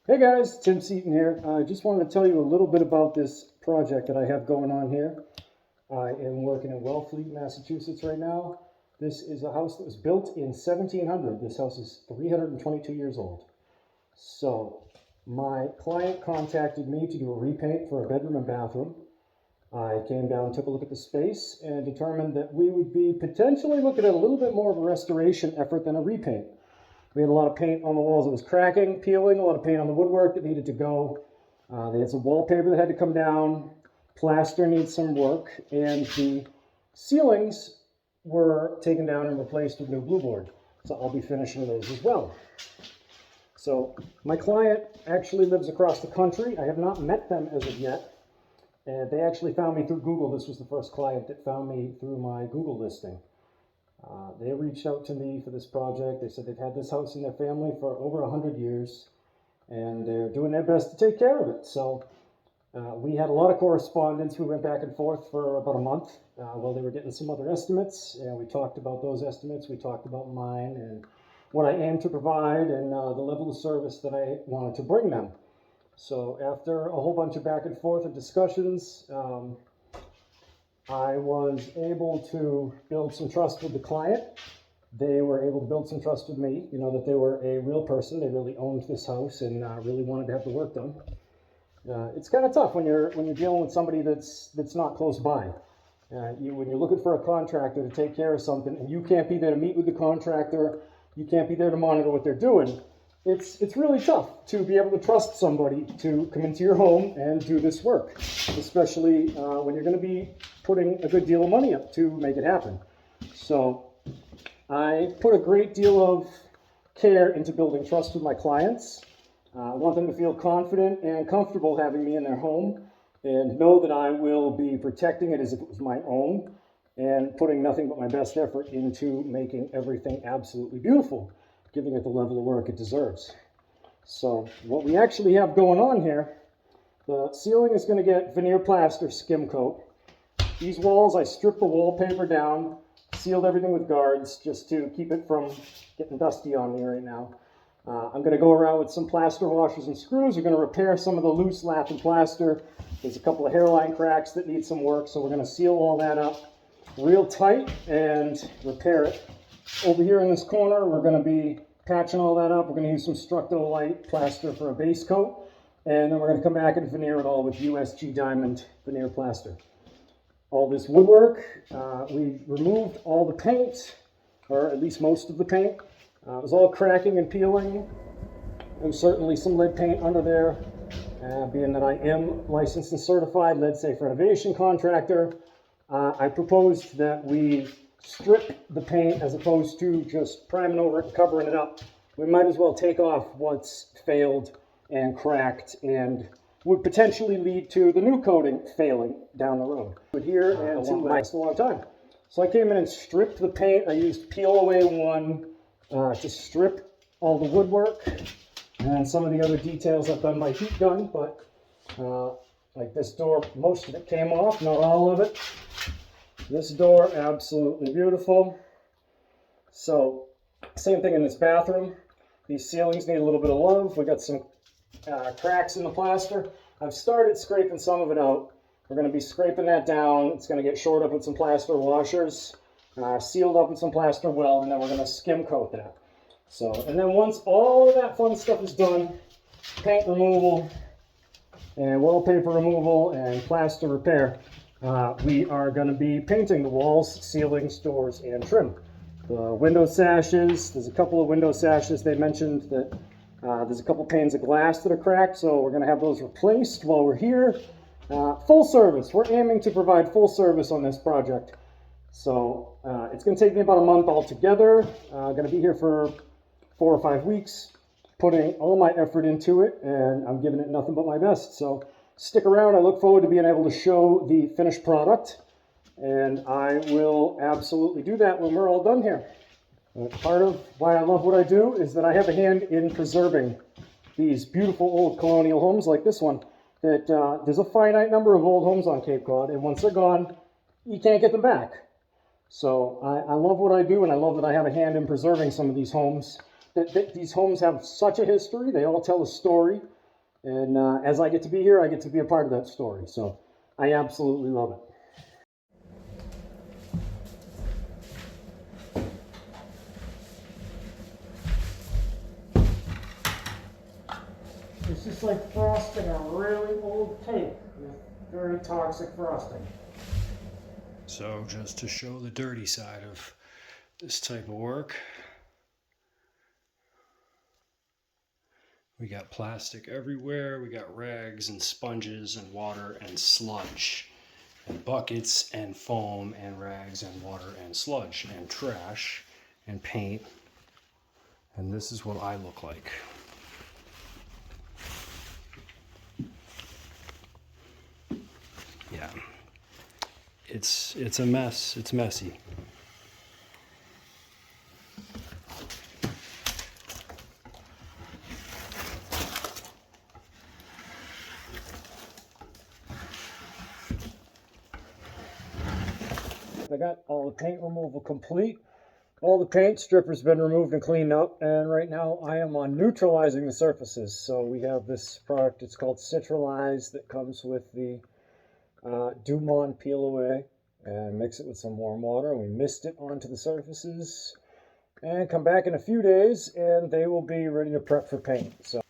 Hey guys, Tim Seaton here. I just wanted to tell you a little bit about this project that I have going on here. I am working in Wellfleet, Massachusetts right now. This is a house that was built in 1700. This house is 322 years old. So my client contacted me to do a repaint for a bedroom and bathroom. I came down, took a look at the space, and determined that we would be potentially looking at a little bit more of a restoration effort than a repaint. We had a lot of paint on the walls that was cracking, peeling, a lot of paint on the woodwork that needed to go. They had some wallpaper that had to come down. Plaster needs some work, and the ceilings were taken down and replaced with new blue board. So I'll be finishing those as well. So my client actually lives across the country. I have not met them as of yet. And they actually found me through Google. This was the first client that found me through my Google listing. They reached out to me for this project. They said they've had this house in their family for over 100 years, and they're doing their best to take care of it. So we had a lot of correspondence. We went back and forth for about a month while they were getting some other estimates, and we talked about those estimates. We talked about mine and what I aim to provide and the level of service that I wanted to bring them. So after a whole bunch of back and forth of discussions, I was able to build some trust with the client. They were able to build some trust with me, that they were a real person. They really owned this house and really wanted to have the work done. It's kind of tough when you're dealing with somebody that's not close by. When you're looking for a contractor to take care of something and you can't be there to meet with the contractor, you can't be there to monitor what they're doing. It's really tough to be able to trust somebody to come into your home and do this work, especially when you're going to be putting a good deal of money up to make it happen. So I put a great deal of care into building trust with my clients. I want them to feel confident and comfortable having me in their home and know that I will be protecting it as if it was my own and putting nothing but my best effort into making everything absolutely beautiful, giving it the level of work it deserves. So what we actually have going on here, the ceiling is going to get veneer plaster skim coat. These walls, I stripped the wallpaper down, sealed everything with guards just to keep it from getting dusty on me right now. I'm going to go around with some plaster washers and screws. We're going to repair some of the loose lath and plaster. There's a couple of hairline cracks that need some work, so we're going to seal all that up real tight and repair it. Over here in this corner, we're going to be patching all that up. We're going to use some Structo-Lite plaster for a base coat, and then we're going to come back and veneer it all with USG Diamond veneer plaster. All this woodwork, we removed all the paint, or at least most of the paint. It was all cracking and peeling. There was certainly some lead paint under there. Being that I am licensed and certified lead safe renovation contractor, I proposed that we strip the paint as opposed to just priming over it and covering it up. We might as well take off what's failed and cracked and would potentially lead to the new coating failing down the road. But here and to last a long time. So I came in and stripped the paint. I used Peel Away 1 to strip all the woodwork and some of the other details I've done by heat gun, but like this door, most of it came off, not all of it. This door, absolutely beautiful. So, same thing in this bathroom. These ceilings need a little bit of love. We got some cracks in the plaster. I've started scraping some of it out. We're going to be scraping that down. It's going to get shored up with some plaster washers, sealed up with some plaster weld, and then we're going to skim coat that. So, and then once all of that fun stuff is done, paint removal and wallpaper removal and plaster repair, we are going to be painting the walls, ceilings, doors, and trim. The window sashes, there's a couple of window sashes. They mentioned that there's a couple panes of glass that are cracked, so we're going to have those replaced while we're here. Full service. We're aiming to provide full service on this project. So it's going to take me about a month altogether. I'm going to be here for 4 or 5 weeks, putting all my effort into it, and I'm giving it nothing but my best. So stick around. I look forward to being able to show the finished product, and I will absolutely do that when we're all done here. Part of why I love what I do is that I have a hand in preserving these beautiful old colonial homes like this one. That there's a finite number of old homes on Cape Cod, and once they're gone, you can't get them back. So I love what I do, and I love that I have a hand in preserving some of these homes. These homes have such a history. They all tell a story. And as I get to be here, I get to be a part of that story. So I absolutely love it. It's just like frosting a really old tape with very toxic frosting. So just to show the dirty side of this type of work, we got plastic everywhere, we got rags and sponges and water and sludge, and buckets and foam and rags and water and sludge and trash and paint, and this is what I look like. Yeah, it's a mess, it's messy. I got all the paint removal complete. All the paint stripper's been removed and cleaned up, and right now I am on neutralizing the surfaces. So we have this product, it's called Citralize, that comes with the Dumont peel away, and mix it with some warm water, and we mist it onto the surfaces and come back in a few days and they will be ready to prep for paint. So